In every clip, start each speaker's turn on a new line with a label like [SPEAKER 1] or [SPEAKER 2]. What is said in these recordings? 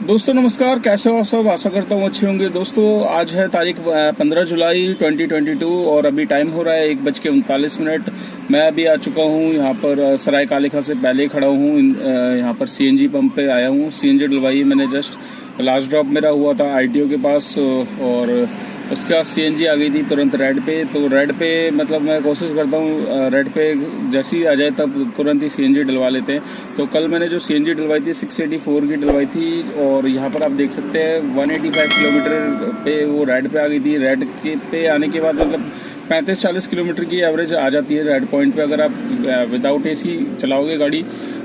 [SPEAKER 1] दोस्तों नमस्कार, कैसे हो आप सब। आशा करता हूँ अच्छे होंगे। दोस्तों आज है तारीख 15 जुलाई 2022 और अभी टाइम हो रहा है 1:39। मैं अभी आ चुका हूँ यहाँ पर सराय काले खां से पहले खड़ा हूँ। यहाँ पर सीएनजी पंप पे आया हूँ। सीएनजी डलवाई मैंने। जस्ट लास्ट ड्रॉप मेरा हुआ था आईटीओ के पास और उसके बाद सीएनजी आ गई थी तुरंत रेड पे। तो रेड पे मतलब मैं कोशिश करता हूँ रेड पे जैसे ही आ जाए तब तुरंत ही सीएनजी डलवा लेते हैं। तो कल मैंने जो सीएनजी डलवाई थी 684 की डलवाई थी और यहाँ पर आप देख सकते हैं 185 किलोमीटर पे वो रेड पे आ गई थी। रेड के पे आने के बाद मतलब 35-40 किलोमीटर की एवरेज आ जाती है रेड पॉइंट पे। अगर आप विदाउट एसी चलाओगे गाड़ी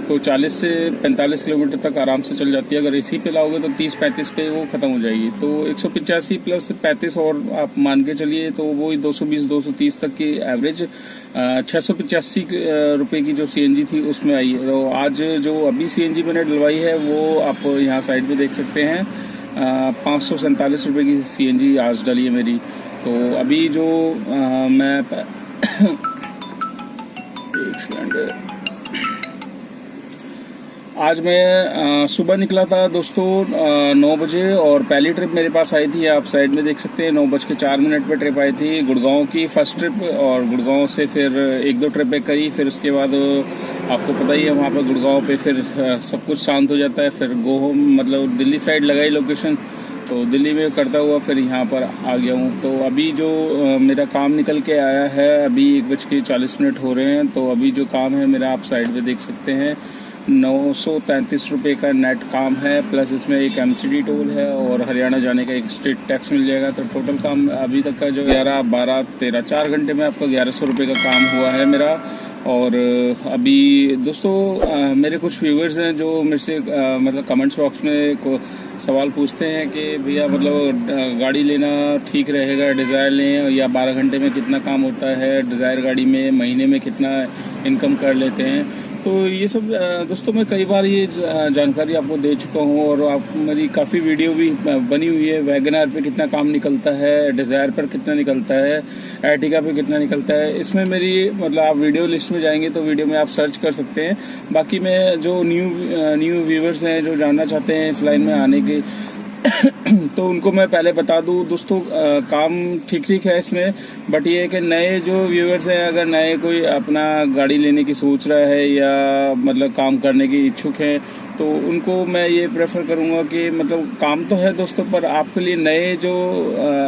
[SPEAKER 1] तो 40 से 45 किलोमीटर तक आराम से चल जाती है। अगर एसी पे लाओगे तो 30-35 पे वो खत्म हो जाएगी। तो 185 प्लस 35 और आप मान के चलिए तो वो 220-230 तक की एवरेज 685 रुपये की जो सीएनजी थी उसमें आई है। तो आज जो अभी सीएनजी मैंने डलवाई है वो आप यहाँ साइड पे देख सकते हैं 547 रुपये की सीएनजी आज डली है मेरी। तो अभी जो मैं एक सेकंड, आज मैं सुबह निकला था दोस्तों 9 बजे और पहली ट्रिप मेरे पास आई थी। आप साइड में देख सकते हैं 9:04 पे ट्रिप आई थी गुड़गांव की फर्स्ट ट्रिप। और गुड़गांव से फिर 1-2 ट्रिपें करी। फिर उसके बाद आपको पता ही है वहाँ पर गुड़गांव पे फिर सब कुछ शांत हो जाता है। फिर गो होम मतलब दिल्ली साइड लगाई लोकेशन, तो दिल्ली में करता हुआ फिर यहाँ पर आ गया हूँ। तो अभी जो मेरा काम निकल के आया है अभी 1:40 हो रहे हैं। तो अभी जो काम है मेरा आप साइड में देख सकते हैं 933 रुपये का नेट काम है, प्लस इसमें एक एमसीडी टोल है और हरियाणा जाने का एक स्टेट टैक्स मिल जाएगा। तो टोटल काम अभी तक का जो 11, 12, 13, 4 घंटे में आपका 1100 रुपये का काम हुआ है मेरा। और अभी दोस्तों मेरे कुछ व्यूवर्स हैं जो मेरे से मतलब कमेंट्स बॉक्स में को सवाल पूछते हैं कि भैया मतलब गाड़ी लेना ठीक रहेगा, डिज़ायर लें या 12 घंटे में कितना काम होता है डिज़ायर गाड़ी में, महीने में कितना इनकम कर लेते हैं। तो ये सब दोस्तों मैं कई बार ये जानकारी आपको दे चुका हूँ और आप मेरी काफ़ी वीडियो भी बनी हुई है। वैगनआर पे कितना काम निकलता है, डिज़ायर पर कितना निकलता है, एर्टिगा पे कितना निकलता है, इसमें मेरी मतलब आप वीडियो लिस्ट में जाएंगे तो वीडियो में आप सर्च कर सकते हैं। बाकी मैं जो न्यू व्यूवर्स हैं जो जानना चाहते हैं इस लाइन में आने के तो उनको मैं पहले बता दूं दोस्तों काम ठीक है इसमें। बट ये है कि नए जो व्यूअर्स हैं अगर नए कोई अपना गाड़ी लेने की सोच रहा है या मतलब काम करने की इच्छुक हैं तो उनको मैं ये प्रेफर करूंगा कि मतलब काम तो है दोस्तों, पर आपके लिए नए जो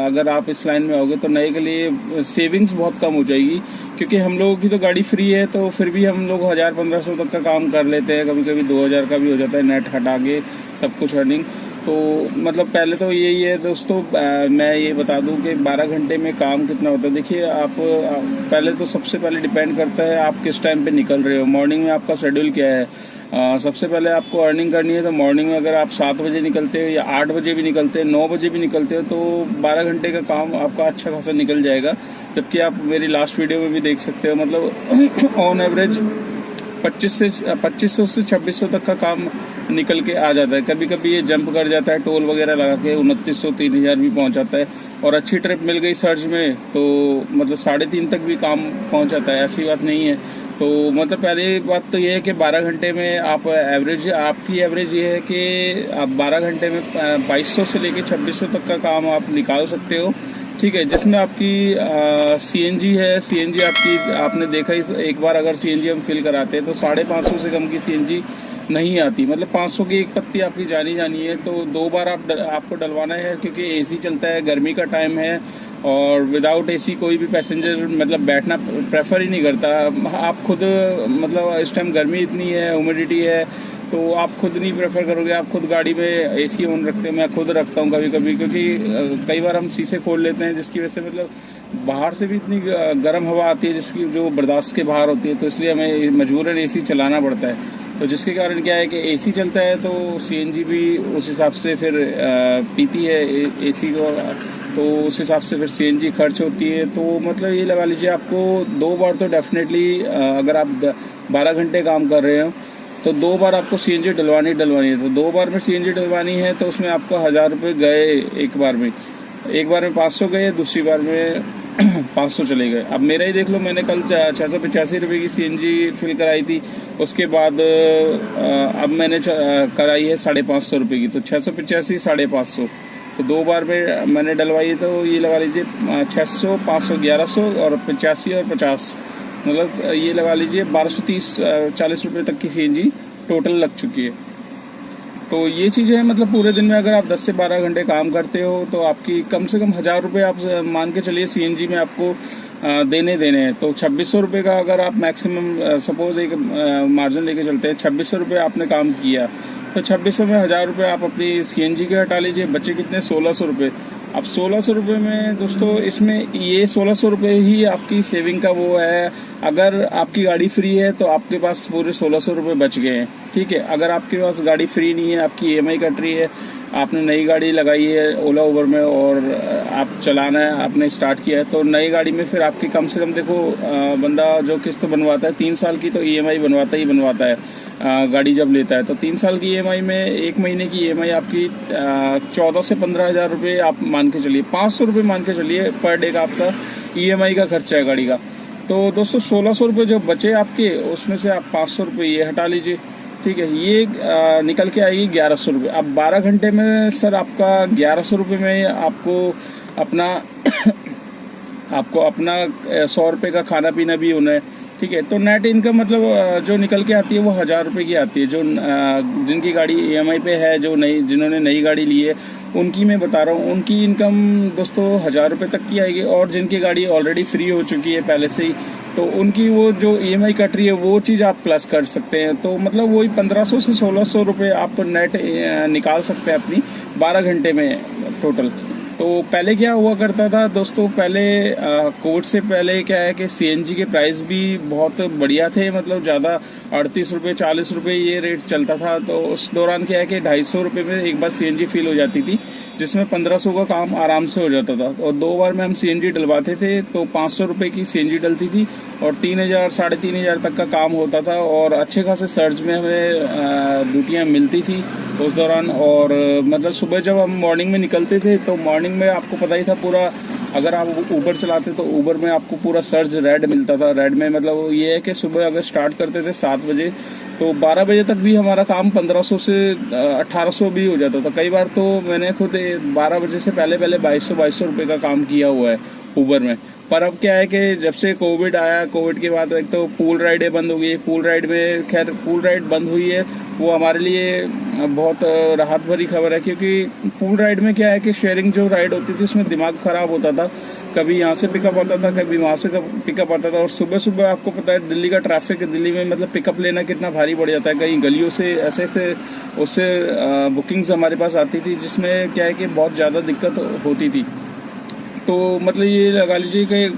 [SPEAKER 1] अगर आप इस लाइन में आओगे तो नए के लिए सेविंग्स बहुत कम हो जाएगी। क्योंकि हम लोगों की तो गाड़ी फ्री है तो फिर भी हम लोग 1000-1500 तक का काम कर लेते हैं, कभी कभी 2000 का भी हो जाता है नेट हटा के सब कुछ अर्निंग। तो मतलब पहले तो यही है दोस्तों मैं ये बता दूं कि 12 घंटे में काम कितना होता है। देखिए आप पहले तो सबसे पहले डिपेंड करता है आप किस टाइम पे निकल रहे हो, मॉर्निंग में आपका शेड्यूल क्या है। सबसे पहले आपको अर्निंग करनी है तो मॉर्निंग में अगर आप 7 बजे निकलते हो या 8 बजे भी निकलते हो, 9 बजे भी निकलते हो तो 12 घंटे का काम आपका अच्छा खासा निकल जाएगा। जबकि आप मेरी लास्ट वीडियो में भी देख सकते हो मतलब ऑन एवरेज 2500 से 2600 तक का काम निकल के आ जाता है। कभी कभी ये जंप कर जाता है टोल वगैरह लगा के 2900, 3000 भी पहुंच जाता है। और अच्छी ट्रिप मिल गई सर्च में तो मतलब 3.5 तक भी काम पहुंच जाता है, ऐसी बात नहीं है। तो मतलब पहली बात तो ये है कि 12 घंटे में आप एवरेज आपकी एवरेज ये है कि आप 12 घंटे में 2200 से लेके 2600 तक का काम आप निकाल सकते हो। ठीक है, जिसमें आपकी सीएनजी है। सीएनजी आपकी आपने देखा ही एक बार अगर सीएनजी हम फिल कराते हैं तो 550 से कम की सीएनजी नहीं आती। मतलब 500 की एक पत्ती आपकी जानी है। तो 2 बार आपको डलवाना है क्योंकि एसी चलता है, गर्मी का टाइम है और विदाउट एसी कोई भी पैसेंजर मतलब बैठना प्रेफर ही नहीं करता। आप खुद मतलब इस टाइम गर्मी इतनी है, ह्यूमिडिटी है तो आप खुद नहीं प्रेफर करोगे, आप खुद गाड़ी में एसी ऑन रखते हो। मैं खुद रखता हूँ कभी कभी क्योंकि कई बार हम शीशे खोल लेते हैं जिसकी वजह से मतलब बाहर से भी इतनी गर्म हवा आती है जिसकी जो बर्दाश्त के बाहर होती है। तो इसलिए हमें मजबूरन एसी चलाना पड़ता है। तो जिसके कारण क्या है कि एसी चलता है तो सीएनजी भी उस हिसाब से फिर पीती है एसी को, तो उस हिसाब से फिर सीएनजी खर्च होती है। तो मतलब ये लगा लीजिए आपको 2 बार तो डेफिनेटली अगर आप 12 घंटे काम कर रहे हो तो 2 बार आपको सीएनजी डलवानी है। तो 2 बार में सीएनजी डलवानी है तो उसमें आपको 1000 रुपये गए एक बार में 500 गए, दूसरी बार में 500 चले गए। अब मेरा ही देख लो, मैंने कल 685 रुपये की CNG फिल कराई थी, उसके बाद अब मैंने कराई है 550 रुपये की, तो 685 550, तो 2 बार में मैंने डलवाई, तो ये लगा लीजिए 600 500 1100 और 85 और 50, मतलब ये लगा लीजिए 1230 40 रुपये तक की CNG टोटल लग चुकी है। तो ये चीज़ें हैं, मतलब पूरे दिन में अगर आप 10 से 12 घंटे काम करते हो तो आपकी कम से कम 1000 रुपये आप मान के चलिए CNG में आपको देने हैं। तो 2600 रुपये का अगर आप मैक्सिमम सपोज एक मार्जिन लेके चलते हैं, 2600 रुपये आपने काम किया, तो 2600 में 1000 रुपये आप अपनी CNG के हटा लीजिए, बचे कितने 1600 रुपये। अब 1600 रुपये में दोस्तों, इसमें ये 1600 रुपये ही आपकी सेविंग का वो है। अगर आपकी गाड़ी फ्री है तो आपके पास पूरे 1600 रुपये बच गए हैं, ठीक है। अगर आपके पास गाड़ी फ्री नहीं है, आपकी EMI कट रही है, आपने नई गाड़ी लगाई है ओला उबर में और आप चलाना है, आपने स्टार्ट किया है, तो नई गाड़ी में फिर आपकी कम से कम देखो, बंदा जो किस्त बनवाता है 3 साल की तो EMI बनवाता है गाड़ी जब लेता है, तो 3 साल की EMI में 1 महीने की EMI आपकी 14 से 15 हज़ार रुपये आप मान के चलिए, 500 रुपये मान के चलिए पर डे का आपका EMI का खर्चा है गाड़ी का। तो दोस्तों 1600 रुपये जो बचे आपके, उसमें से आप 500 रुपये ये हटा लीजिए, ठीक है। ये निकल के आएगी 1100 रुपये। अब 12 घंटे में सर आपका 1100 रुपये में आपको अपना आपको अपना 100 रुपये का खाना पीना भी होना है, ठीक है। तो नेट इनकम मतलब जो निकल के आती है वो 1000 रुपये की आती है। जो जिनकी गाड़ी EMI पे है, जिन्होंने नई गाड़ी ली है, उनकी मैं बता रहा हूँ, उनकी इनकम दोस्तों 1000 रुपये तक की आएगी। और जिनकी गाड़ी ऑलरेडी फ्री हो चुकी है पहले से ही, तो उनकी वो जो EMI कट रही है वो चीज़ आप प्लस कर सकते हैं। तो मतलब वही 1500 से 1600 रुपये आप नेट निकाल सकते हैं अपनी 12 घंटे में टोटल। तो पहले क्या हुआ करता था दोस्तों, पहले कोविड से पहले क्या है कि CNG के प्राइस भी बहुत बढ़िया थे, मतलब ज़्यादा 38 रुपये 40 रुपये ये रेट चलता था। तो उस दौरान क्या है कि 250 रुपये में एक बार CNG फिल हो जाती थी, जिसमें 1500 का काम आराम से हो जाता था। और 2 बार में हम CNG डलवाते थे तो 500 रुपये की CNG डलती थी और 3000 3500 तक का काम होता था। और अच्छे खासे सर्च में हमें ड्यूटियाँ मिलती थी उस दौरान। और मतलब सुबह जब हम मॉर्निंग में निकलते थे तो मॉर्निंग में आपको पता ही था पूरा, अगर आप ऊबर चलाते तो ऊबर में आपको पूरा सर्च रेड मिलता था। रेड में मतलब ये है कि सुबह अगर स्टार्ट करते थे 7 बजे तो 12 बजे तक भी हमारा काम 1500 से 1800 भी हो जाता था। कई बार तो मैंने खुद 12 बजे से पहले 2200 रुपये का काम किया हुआ है ऊबर में। पर अब क्या है कि जब से कोविड आया, कोविड के बाद एक तो पूल राइडें बंद हो गई। पूल राइड में खैर पूल राइड बंद हुई है, वो हमारे लिए बहुत राहत भरी खबर है, क्योंकि पूल राइड में क्या है कि शेयरिंग जो राइड होती थी उसमें दिमाग खराब होता था। कभी यहाँ से पिकअप आता था, कभी वहाँ से पिकअप आता था। और सुबह सुबह आपको पता है दिल्ली का ट्रैफिक, दिल्ली में मतलब पिकअप लेना कितना भारी पड़ जाता है। कहीं गलियों से ऐसे उससे बुकिंग्स हमारे पास आती थी, जिसमें क्या है कि बहुत ज़्यादा दिक्कत होती थी। तो मतलब ये लगा लीजिए कि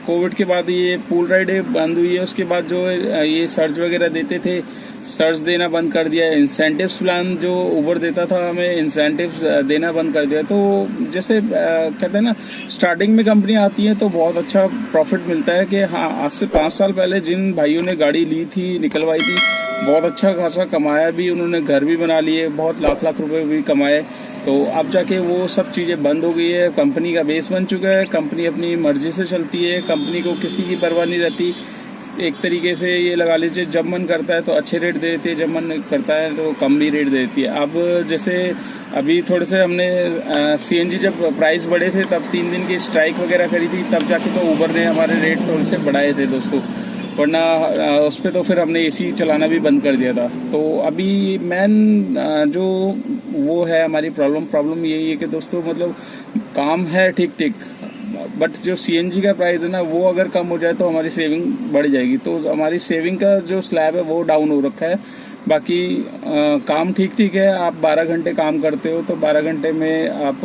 [SPEAKER 1] कोविड के बाद ये पूल राइडें बंद हुई है। उसके बाद जो ये सर्च वगैरह देते थे, सर्च देना बंद कर दिया। इंसेंटिव्स प्लान जो ऊबर देता था हमें, इंसेंटिव्स देना बंद कर दिया। तो जैसे कहते हैं ना, स्टार्टिंग में कंपनी आती है तो बहुत अच्छा प्रॉफिट मिलता है कि हाँ, आज से 5 साल पहले जिन भाइयों ने गाड़ी ली थी, निकलवाई थी, बहुत अच्छा खासा कमाया भी उन्होंने, घर भी बना लिए, बहुत लाख रुपए भी कमाए। तो अब जाके वो सब चीज़ें बंद हो गई है। कंपनी का बेस बन चुका है, कंपनी अपनी मर्जी से चलती है, कंपनी को किसी की परवाह नहीं रहती। एक तरीके से ये लगा लीजिए, जब मन करता है तो अच्छे रेट दे देती है, जब मन करता है तो कम भी रेट दे देती है। अब जैसे अभी थोड़े से हमने CNG जब प्राइस बढ़े थे तब 3 दिन की स्ट्राइक वगैरह करी थी, तब जाके तो ऊबर ने हमारे रेट थोड़े से बढ़ाए थे दोस्तों, वरना उस पर तो फिर हमने AC चलाना भी बंद कर दिया था। तो अभी मेन जो वो है हमारी प्रॉब्लम यही है कि दोस्तों, मतलब काम है ठीक ठीक, बट जो CNG का प्राइस है ना, वो अगर कम हो जाए तो हमारी सेविंग बढ़ जाएगी। तो हमारी सेविंग का जो स्लैब है वो डाउन हो रखा है। बाकी काम ठीक ठीक है। आप 12 घंटे काम करते हो तो 12 घंटे में आप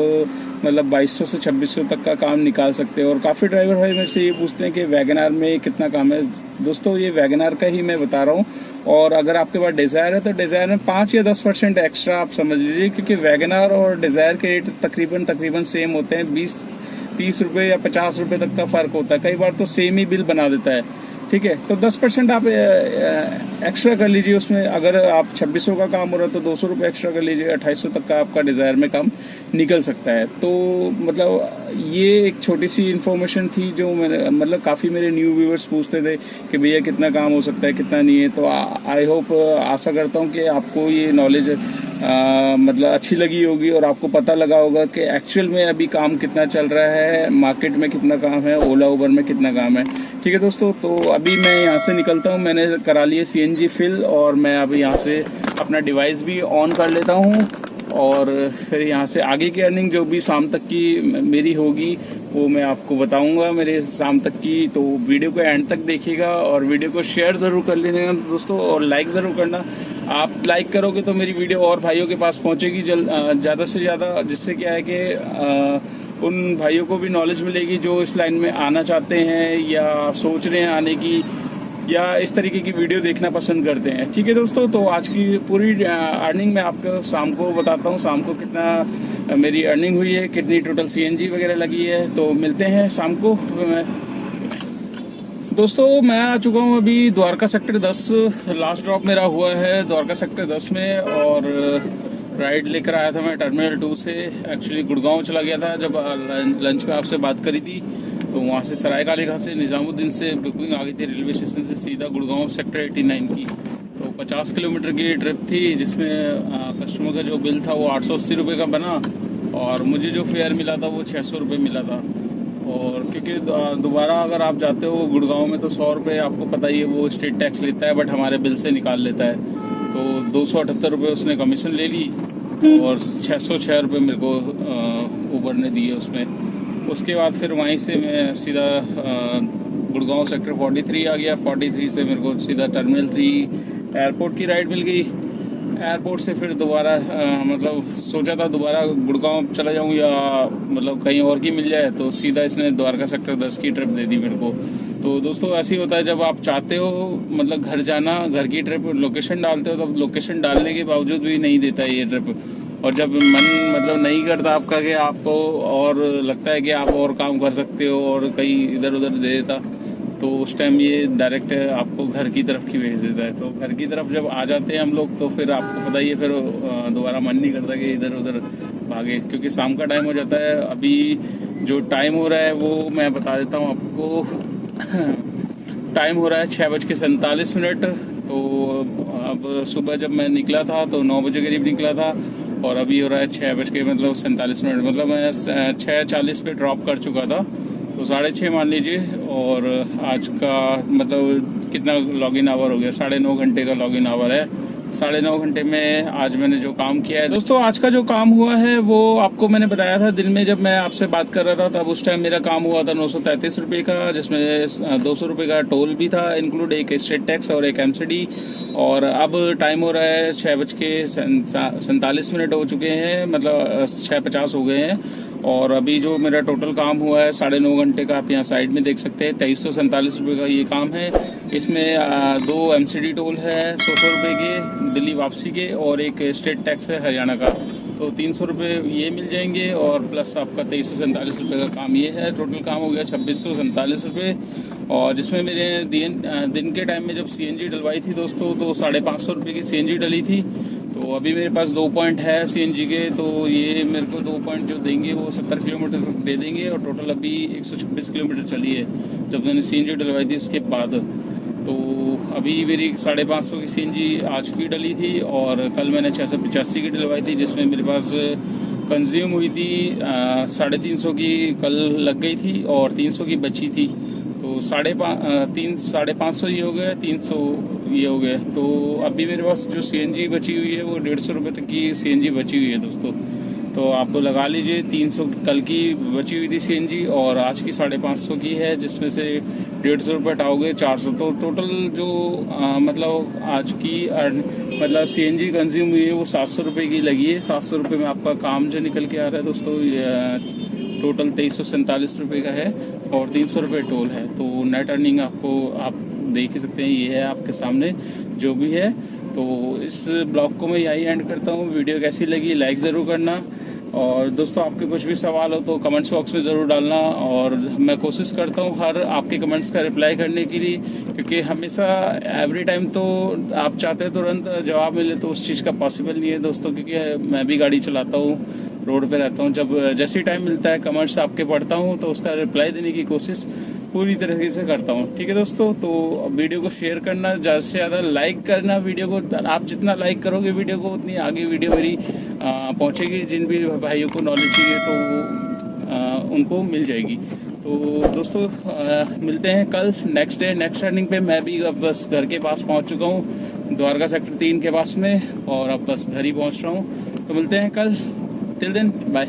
[SPEAKER 1] मतलब 2200 से 2600 तक का काम निकाल सकते हो। और काफ़ी ड्राइवर भाई मेरे से ये पूछते हैं कि वैगनआर में कितना काम है। दोस्तों ये वैगनआर का ही मैं बता रहा हूँ। और अगर आपके पास डिज़ायर है तो डिज़ायर में 5 या 10% एक्स्ट्रा आप समझ लीजिए, क्योंकि वैगनआर और डिज़ायर के रेट तकरीबन सेम होते हैं। 20-30 रुपये या 50 रुपये तक का फ़र्क होता है। कई बार तो सेम ही बिल बना देता है, ठीक है। तो 10% आप एक्स्ट्रा कर लीजिए उसमें। अगर आप 2600 का काम हो रहा है तो 200 रुपये एक्स्ट्रा कर लीजिए, 2800 तक का आपका डिज़ायर में काम निकल सकता है। तो मतलब ये एक छोटी सी इन्फॉर्मेशन थी जो मैंने मतलब काफ़ी मेरे न्यू व्यूअर्स पूछते थे कि भैया कितना काम हो सकता है कितना नहीं है। तो आई होप आशा करता हूँ कि आपको ये नॉलेज मतलब अच्छी लगी होगी और आपको पता लगा होगा कि एक्चुअल में अभी काम कितना चल रहा है, मार्केट में कितना काम है, ओला उबर में कितना काम है। ठीक है दोस्तों, तो अभी मैं यहाँ से निकलता हूँ। मैंने करा लिए CNG फिल और मैं अभी यहाँ से अपना डिवाइस भी ऑन कर लेता हूँ और फिर यहाँ से आगे की अर्निंग जो भी शाम तक की मेरी होगी वो मैं आपको बताऊंगा मेरे शाम तक की। तो वीडियो को एंड तक देखिएगा और वीडियो को शेयर ज़रूर कर लेना दोस्तों और लाइक ज़रूर करना। आप लाइक करोगे तो मेरी वीडियो और भाइयों के पास पहुंचेगी ज़्यादा से ज़्यादा, जिससे क्या है कि उन भाइयों को भी नॉलेज मिलेगी जो इस लाइन में आना चाहते हैं या सोच रहे हैं आने की या इस तरीके की वीडियो देखना पसंद करते हैं। ठीक है दोस्तों, तो आज की पूरी अर्निंग मैं आपको शाम को बताता हूँ, शाम को कितना मेरी अर्निंग हुई है, कितनी टोटल CNG वगैरह लगी है। तो मिलते हैं शाम को। दोस्तों मैं आ चुका हूँ अभी द्वारका सेक्टर 10, लास्ट ड्रॉप मेरा हुआ है द्वारका सेक्टर 10 में और राइड लेकर आया था मैं टर्मिनल 2 से। एक्चुअली गुड़गांव चला गया था जब लंच में आपसे बात करी थी, तो वहाँ से सरायकाली घाट से निजामुद्दीन से बुकिंग आ गई थी रेलवे स्टेशन से सीधा गुड़गांव सेक्टर 89 की। तो 50 किलोमीटर की ट्रिप थी जिसमें कस्टमर का जो बिल था वो 880 रुपये का बना और मुझे जो फेयर मिला था वो 600 रुपये मिला था। और क्योंकि दोबारा अगर आप जाते हो गुड़गांव में तो 100 रुपये आपको पता ही है वो स्टेट टैक्स लेता है, बट हमारे बिल से निकाल लेता है। तो 278 रुपये उसने कमीशन ले ली और 606 रुपये मेरे को ऊबर ने दिए उसमें। उसके बाद फिर वहीं से मैं सीधा गुड़गांव सेक्टर 43 आ गया। 43 से मेरे को सीधा टर्मिनल 3 एयरपोर्ट की राइड मिल गई। एयरपोर्ट से फिर दोबारा मतलब सोचा था दोबारा गुड़गांव चला जाऊं या मतलब कहीं और की मिल जाए, तो सीधा इसने द्वारका सेक्टर 10 की ट्रिप दे दी मेरे को। तो दोस्तों ऐसे ही होता है जब आप चाहते हो मतलब घर जाना, घर की ट्रिप लोकेशन डालते हो, तब लोकेशन डालने के बावजूद भी नहीं देता है ये ट्रिप। और जब मन मतलब नहीं करता आपका कि आपको और लगता है कि आप और काम कर सकते हो और कहीं इधर उधर दे देता, तो उस टाइम ये डायरेक्ट आपको घर की तरफ की भेज देता है। तो घर की तरफ जब आ जाते हैं हम लोग तो फिर आपको पता ही है फिर दोबारा मन नहीं करता कि इधर उधर भागे, क्योंकि शाम का टाइम हो जाता है। अभी जो टाइम हो रहा है वो मैं बता देता हूँ आपको। टाइम हो रहा है 6:47। तो अब सुबह जब मैं निकला था तो 9 बजे करीब निकला था और अभी हो रहा है 6:47। मतलब मैं 6:40 पे ड्रॉप कर चुका था, तो 6:30 मान लीजिए। और आज का मतलब कितना लॉगिन आवर हो गया, 9.5 घंटे का लॉगिन आवर है। 9.5 घंटे में आज मैंने जो काम किया है दोस्तों, आज का जो काम हुआ है वो आपको मैंने बताया था दिन में जब मैं आपसे बात कर रहा था, तब उस टाइम मेरा काम हुआ था 933 रुपये का, जिसमें 200 रुपये का टोल भी था इंक्लूड, एक स्टेट टैक्स और एक MCD। और अब टाइम हो रहा है 6:47 हो चुके हैं, मतलब 6:50 हो गए हैं। और अभी जो मेरा टोटल काम हुआ है 9.5 घंटे का, आप यहाँ साइड में देख सकते हैं 2347 रुपये का ये काम है। इसमें 2 MCD टोल है 100 रुपये के दिल्ली वापसी के और एक स्टेट टैक्स है हरियाणा का, तो 300 रुपये ये मिल जाएंगे और प्लस आपका 2347 रुपये का काम ये है। टोटल काम हो गया 2647 रुपये। और जिसमें मेरे दिन के टाइम में जब CNG डलवाई थी दोस्तों तो 550 रुपये की CNG डली थी। तो अभी मेरे पास 2 पॉइंट है CNG के, तो ये मेरे को 2 पॉइंट जो देंगे वो 70 किलोमीटर दे देंगे। और टोटल अभी 126 किलोमीटर चली है जब मैंने CNG डलवाई थी उसके बाद। तो अभी मेरी 550 की CNG आज की डली थी और कल मैंने 685 की डलवाई थी, जिसमें मेरे पास कंज्यूम हुई थी 350 की कल लग गई थी और 300 की बची थी। तो 550 ये हो गया, 300 ये हो गया। तो अभी मेरे पास जो CNG बची हुई है वो 150 रुपये तक की CNG बची हुई है दोस्तों। तो आप तो लगा लीजिए 300 कल की बची हुई थी CNG और आज की 550 की है, जिसमें से 150 रुपये हटाओगे 400। तो टोटल जो मतलब आज की मतलब CNG कंज्यूम हुई है वो 700 रुपये की लगी है। 700 रुपये में आपका काम जो निकल के आ रहा है दोस्तों, टोटल 2347 रुपये का है और 300 रुपये टोल है। तो नेट अर्निंग आपको आप देख ही सकते हैं, ये है आपके सामने जो भी है। तो इस ब्लॉग को मैं यही एंड करता हूँ। वीडियो कैसी लगी लाइक ज़रूर करना और दोस्तों आपके कुछ भी सवाल हो तो कमेंट्स बॉक्स में ज़रूर डालना और मैं कोशिश करता हूँ हर आपके कमेंट्स का रिप्लाई करने के लिए, क्योंकि हमेशा एवरी टाइम तो आप चाहते हैं तुरंत जवाब मिले तो उस चीज़ का पॉसिबल नहीं है दोस्तों, क्योंकि मैं भी गाड़ी चलाता हूँ रोड पे रहता हूँ। जब जैसे टाइम मिलता है कमेंट्स आपके पढ़ता हूँ तो उसका रिप्लाई देने की कोशिश पूरी तरीके से करता हूँ। ठीक है दोस्तों, तो वीडियो को शेयर करना, ज़्यादा से ज़्यादा लाइक करना वीडियो को। आप जितना लाइक करोगे वीडियो को उतनी आगे वीडियो मेरी पहुँचेगी। जिन भी भाइयों को नॉलेज चाहिए तो उनको मिल जाएगी। तो दोस्तों मिलते हैं कल नेक्स्ट डे नेक्स्ट रनिंग पे। मैं भी अब बस घर के पास पहुंच चुका हूं, द्वारका सेक्टर 3 के पास में, और अब बस घर ही पहुंच रहा हूं। तो मिलते हैं कल। Till then bye.